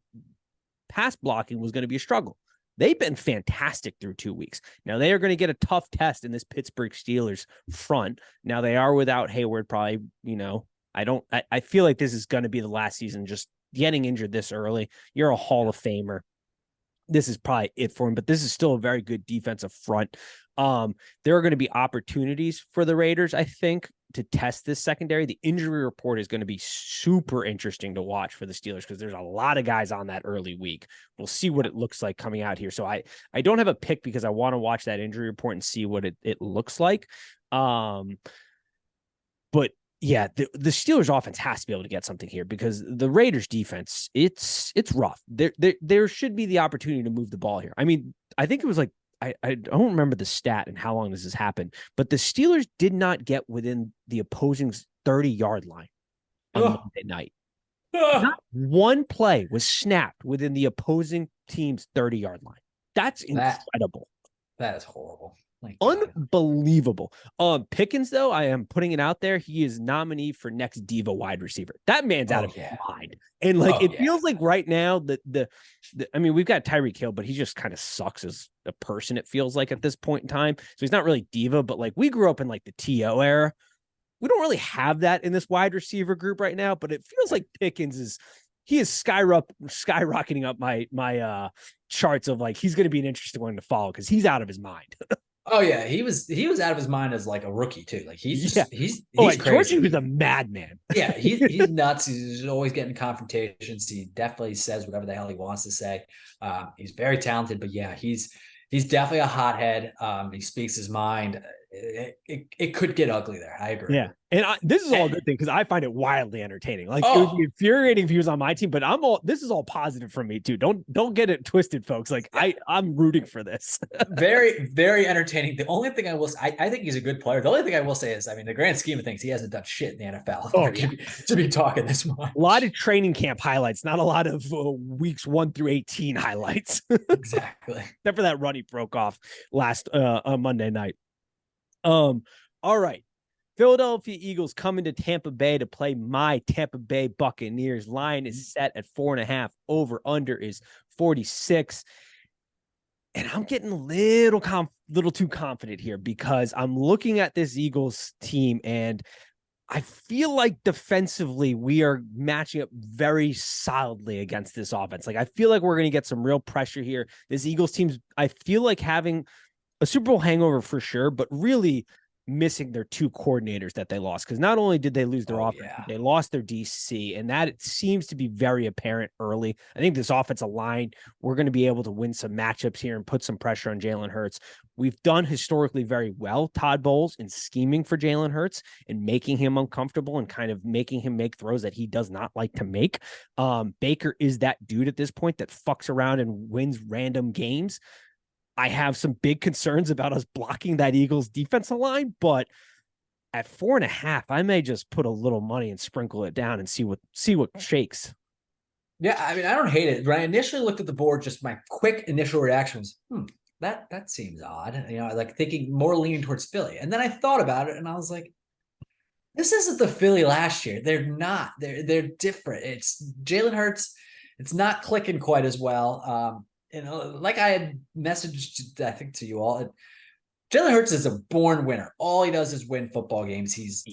pass blocking was going to be a struggle. They've been fantastic through 2 weeks. Now they are going to get a tough test in this Pittsburgh Steelers front. Now they are without Hayward, probably, I feel like this is going to be the last season. Just getting injured this early. You're a Hall of Famer. This is probably it for him, but this is still a very good defensive front. There are going to be opportunities for the Raiders, I think, to test this secondary. The injury report is going to be super interesting to watch for the Steelers because there's a lot of guys on that early week. We'll see what it looks like coming out here. So I don't have a pick because I want to watch that injury report and see what it looks like. But yeah, the Steelers offense has to be able to get something here because the Raiders defense, it's rough. There should be the opportunity to move the ball here. I mean, I think it was like, I don't remember the stat and how long this has happened, but the Steelers did not get within the opposing 30-yard line on Monday night. Not one play was snapped within the opposing team's 30-yard line. That's incredible. That is horrible. Unbelievable. Pickens, though, I am putting it out there. He is nominee for next diva wide receiver. That man's out of his mind. And it feels like right now I mean, we've got Tyreek Hill, but he just kind of sucks as a person. It feels like at this point in time. So he's not really diva, but like we grew up in like the TO era. We don't really have that in this wide receiver group right now, but it feels like Pickens is skyrocketing up my charts of like, he's going to be an interesting one to follow because he's out of his mind. Oh yeah, he was out of his mind as like a rookie too. Like he's crazy. George, he was a madman. Yeah, he's nuts. He's always getting confrontations. He definitely says whatever the hell he wants to say. He's very talented, but yeah, he's definitely a hothead. He speaks his mind. It could get ugly there. I agree. Yeah. And this is all a good thing because I find it wildly entertaining. Like it would be infuriating if he was on my team, but this is all positive for me too. Don't get it twisted, folks. Like I'm rooting for this. Very, very entertaining. The only thing I think he's a good player. The only thing I will say is, I mean, the grand scheme of things, he hasn't done shit in the NFL. To be talking this much. A lot of training camp highlights, not a lot of weeks 1 through 18 highlights. Exactly. Except for that run he broke off last Monday night. All right. Philadelphia Eagles coming to Tampa Bay to play my Tampa Bay Buccaneers. Line is set at 4.5. Over under is 46. And I'm getting a little too confident here because I'm looking at this Eagles team and I feel like defensively we are matching up very solidly against this offense. Like I feel like we're going to get some real pressure here. This Eagles team's, I feel like having a Super Bowl hangover for sure, but really missing their 2 coordinators that they lost. Because not only did they lose their offense, they lost their DC, and that it seems to be very apparent early. I think this offensive line, we're going to be able to win some matchups here and put some pressure on Jalen Hurts. We've done historically very well, Todd Bowles, in scheming for Jalen Hurts and making him uncomfortable and kind of making him make throws that he does not like to make. Baker is that dude at this point that fucks around and wins random games. I have some big concerns about us blocking that Eagles defensive line, but at 4.5, I may just put a little money and sprinkle it down and see what shakes. Yeah, I mean, I don't hate it. When I initially looked at the board, just my quick initial reaction was, that seems odd. You know, like thinking more leaning towards Philly. And then I thought about it and I was like, this isn't the Philly last year. They're not. They're different. It's Jalen Hurts. It's not clicking quite as well. You know, like I had messaged, I think, to you all. Jalen Hurts is a born winner. All he does is win football games. He's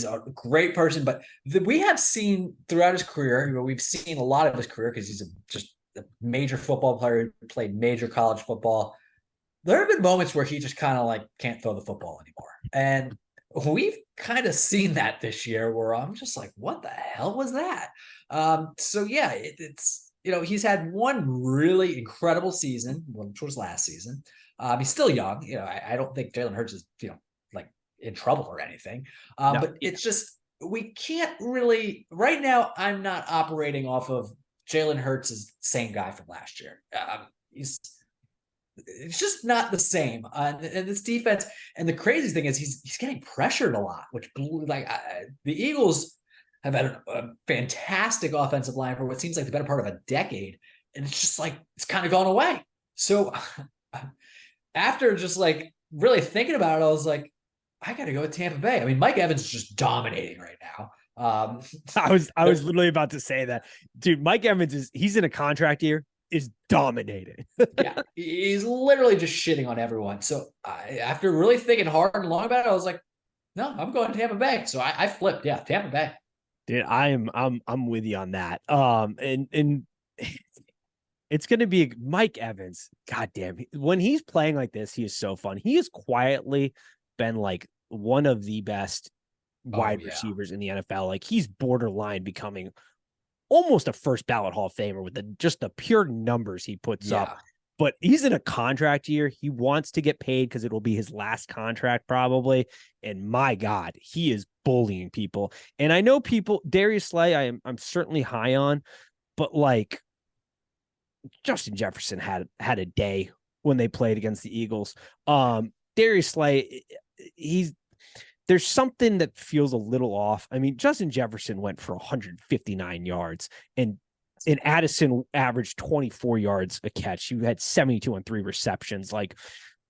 a great person. But we have seen throughout his career, we've seen a lot of his career because he's just a major football player, played major college football. There have been moments where he just kind of like can't throw the football anymore. And we've kind of seen that this year where I'm just like, what the hell was that? So yeah, it's, you know, he's had one really incredible season, which was last season. He's still young. You know, I don't think Jalen Hurts is, you know, like in trouble or anything. No. But it's just, we can't really, right now, I'm not operating off of Jalen Hurts is the same guy from last year. It's just not the same. And this defense, and the crazy thing is he's getting pressured a lot, which the Eagles have had a fantastic offensive line for what seems like the better part of a decade. And it's just like, it's kind of gone away. So after just like really thinking about it, I was like, I got to go with Tampa Bay. I mean, Mike Evans is just dominating right now. I was literally about to say that, dude. Mike Evans he's in a contract year, is dominating. Yeah, he's literally just shitting on everyone. So after really thinking hard and long about it, I was like, no, I'm going to Tampa Bay. So I flipped. Yeah, Tampa Bay. Dude, I'm with you on that. And it's going to be Mike Evans. God damn. When he's playing like this, he is so fun. He has quietly been like one of the best wide receivers in the NFL. Like he's borderline becoming almost a first ballot Hall of Famer with just the pure numbers he puts up. But he's in a contract year. He wants to get paid because it will be his last contract probably. And my God, he is bullying people. And I know people, Darius Slay, I'm certainly high on, but like Justin Jefferson had a day when they played against the Eagles. Darius Slay, there's something that feels a little off. I mean, Justin Jefferson went for 159 yards and Addison averaged 24 yards a catch. You had 72 on 3 receptions. Like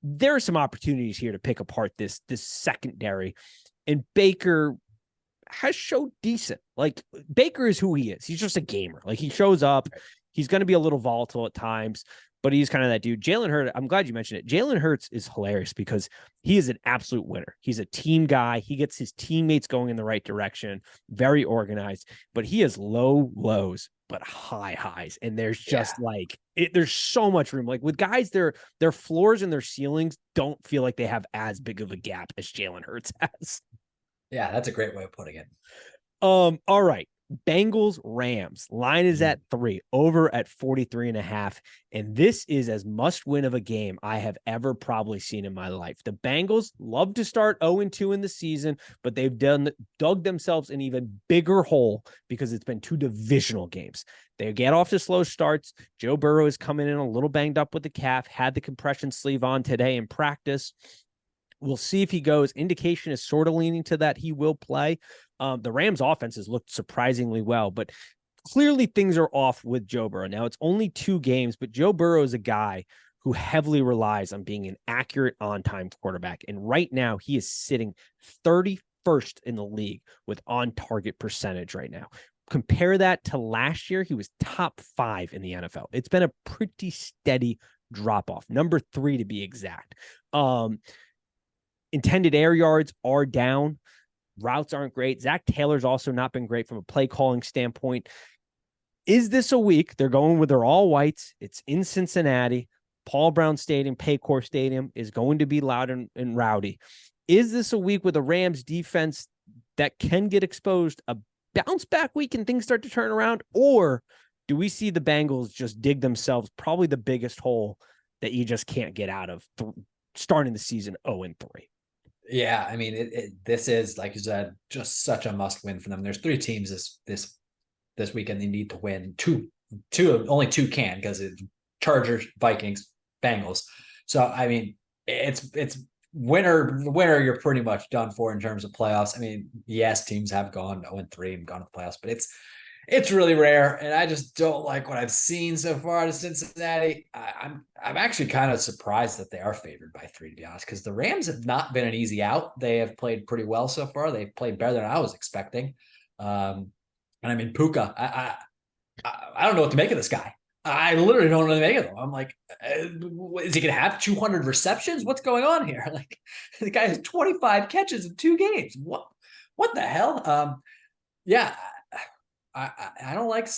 there are some opportunities here to pick apart this secondary, and Baker has showed decent. Like Baker is who he is. He's just a gamer. Like he shows up. He's going to be a little volatile at times, but he's kind of that dude. Jalen Hurts, I'm glad you mentioned it. Jalen Hurts is hilarious because he is an absolute winner. He's a team guy. He gets his teammates going in the right direction, very organized, but he has low lows, but high highs. And there's just there's so much room. Like with guys, their floors and their ceilings don't feel like they have as big of a gap as Jalen Hurts has. Yeah, that's a great way of putting it. All right. Bengals Rams line is at 3, over at 43.5. And this is as must win of a game I have ever probably seen in my life. The Bengals love to start 0-2 in the season, but they've dug themselves an even bigger hole because it's been 2 divisional games. They get off to slow starts. Joe Burrow is coming in a little banged up with the calf, had the compression sleeve on today in practice. We'll see if he goes. Indication is sort of leaning to that he will play. The Rams offense has looked surprisingly well, but clearly things are off with Joe Burrow. Now it's only 2 games, but Joe Burrow is a guy who heavily relies on being an accurate on-time quarterback. And right now he is sitting 31st in the league with on-target percentage right now. Compare that to last year. He was top 5 in the NFL. It's been a pretty steady drop off. Number 3 to be exact. Intended air yards are down. Routes aren't great. Zach Taylor's also not been great from a play calling standpoint. Is this a week? They're going with their all whites. It's in Cincinnati. Paul Brown Stadium, Paycor Stadium is going to be loud and rowdy. Is this a week with a Rams defense that can get exposed, a bounce back week and things start to turn around? Or do we see the Bengals just dig themselves probably the biggest hole that you just can't get out of starting the season 0-3? Yeah, I mean, this is, like you said, just such a must win for them. There's 3 teams this weekend they need to win. Only two can, because it's Chargers, Vikings, Bengals. So I mean, it's winner. You're pretty much done for in terms of playoffs. I mean, yes, teams have gone 0-3 and gone to the playoffs, but it's really rare, and I just don't like what I've seen so far to Cincinnati. I'm actually kind of surprised that they are favored by 3, to be honest, because the Rams have not been an easy out. They have played pretty well so far. They've played better than I was expecting. And I mean, Puka, I don't know what to make of this guy. I literally don't know what to make of him. I'm like, is he going to have 200 receptions? What's going on here? Like, the guy has 25 catches in 2 games. What the hell? Yeah, I don't like.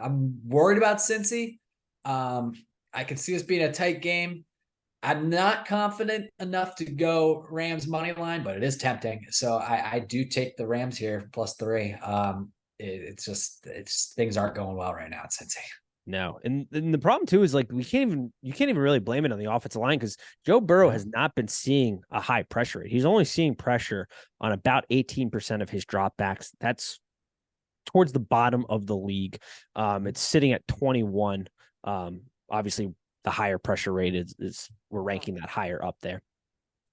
I'm worried about Cincy. I can see this being a tight game. I'm not confident enough to go Rams money line, but it is tempting. So I do take the Rams here +3. It's just things aren't going well right now at Cincy. No, and the problem too is like you can't even really blame it on the offensive line because Joe Burrow has not been seeing a high pressure rate. He's only seeing pressure on about 18% of his dropbacks. That's towards the bottom of the league. It's sitting at 21. Obviously, the higher pressure rate is we're ranking that higher up there.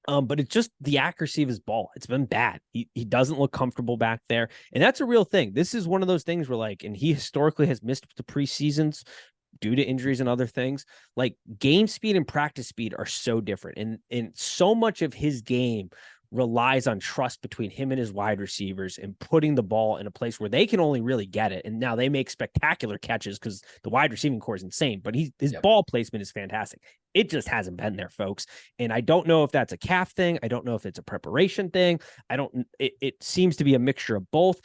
But it's just the accuracy of his ball. It's been bad. He doesn't look comfortable back there. And that's a real thing. This is one of those things where like, and he historically has missed the preseasons due to injuries and other things. Like game speed and practice speed are so different. And so much of his game relies on trust between him and his wide receivers and putting the ball in a place where they can only really get it. And now they make spectacular catches because the wide receiving core is insane, but his ball placement is fantastic. It just hasn't been there, folks. And I don't know if that's a calf thing. I don't know if it's a preparation thing. It seems to be a mixture of both,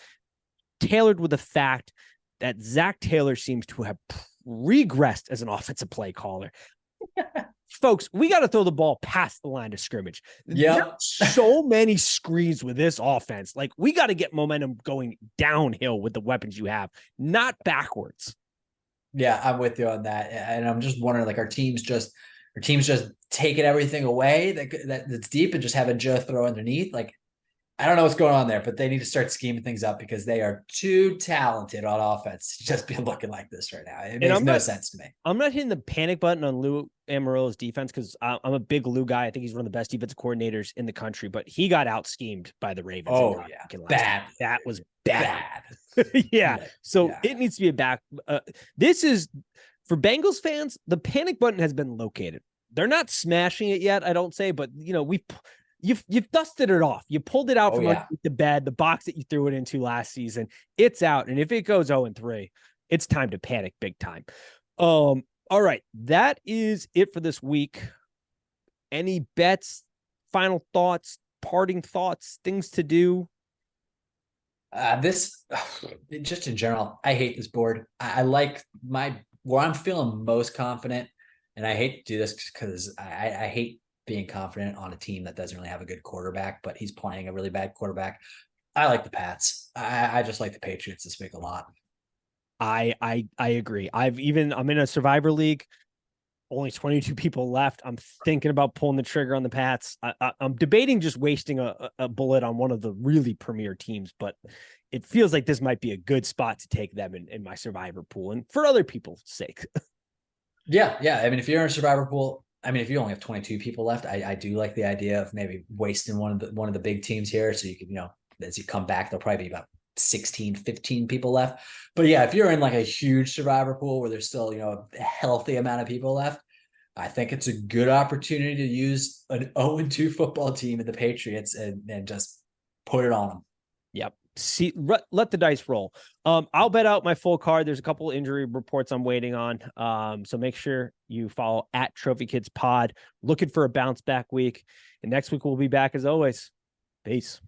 tailored with the fact that Zach Taylor seems to have regressed as an offensive play caller. Folks, we got to throw the ball past the line of scrimmage. Yeah, so many screens with this offense. Like we got to get momentum going downhill with the weapons you have, not backwards. Yeah, I'm with you on that. And I'm just wondering, like, our teams just taking everything away that's deep and just having Joe throw underneath. Like, I don't know what's going on there, but they need to start scheming things up because they are too talented on offense to just be looking like this right now. It makes no sense to me. I'm not hitting the panic button on Lou Amarillo's defense because I'm a big Lou guy. I think he's one of the best defensive coordinators in the country, but he got out schemed by the Ravens. Oh, yeah. Bad. That was bad. Yeah. So it needs to be a back. This is for Bengals fans. The panic button has been located. They're not smashing it yet, I don't say, but you know, you've dusted it off. You pulled it out from the bed, the box that you threw it into last season. It's out. And if it goes 0-3, it's time to panic big time. All right. That is it for this week. Any bets, final thoughts, parting thoughts, things to do? Just in general, I hate this board. I like where I'm feeling most confident, and I hate to do this because I hate being confident on a team that doesn't really have a good quarterback, but he's playing a really bad quarterback. I like the Pats. I just like the Patriots this week a lot. I agree. I'm in a Survivor League. Only 22 people left. I'm thinking about pulling the trigger on the Pats. I'm debating just wasting a bullet on one of the really premier teams, but it feels like this might be a good spot to take them in my Survivor pool and for other people's sake. Yeah. I mean, if you're in a Survivor pool, I mean, if you only have 22 people left, I do like the idea of maybe wasting one of the big teams here. So you can, as you come back, there'll probably be about 16, 15 people left. But yeah, if you're in like a huge Survivor pool where there's still, a healthy amount of people left, I think it's a good opportunity to use an 0-2 football team in the Patriots and just put it on them. Yep. Let the dice roll. I'll bet out my full card. There's a couple injury reports I'm waiting on. So make sure you follow at Trophy Kids Pod, looking for a bounce back week. And next week we'll be back as always. Peace.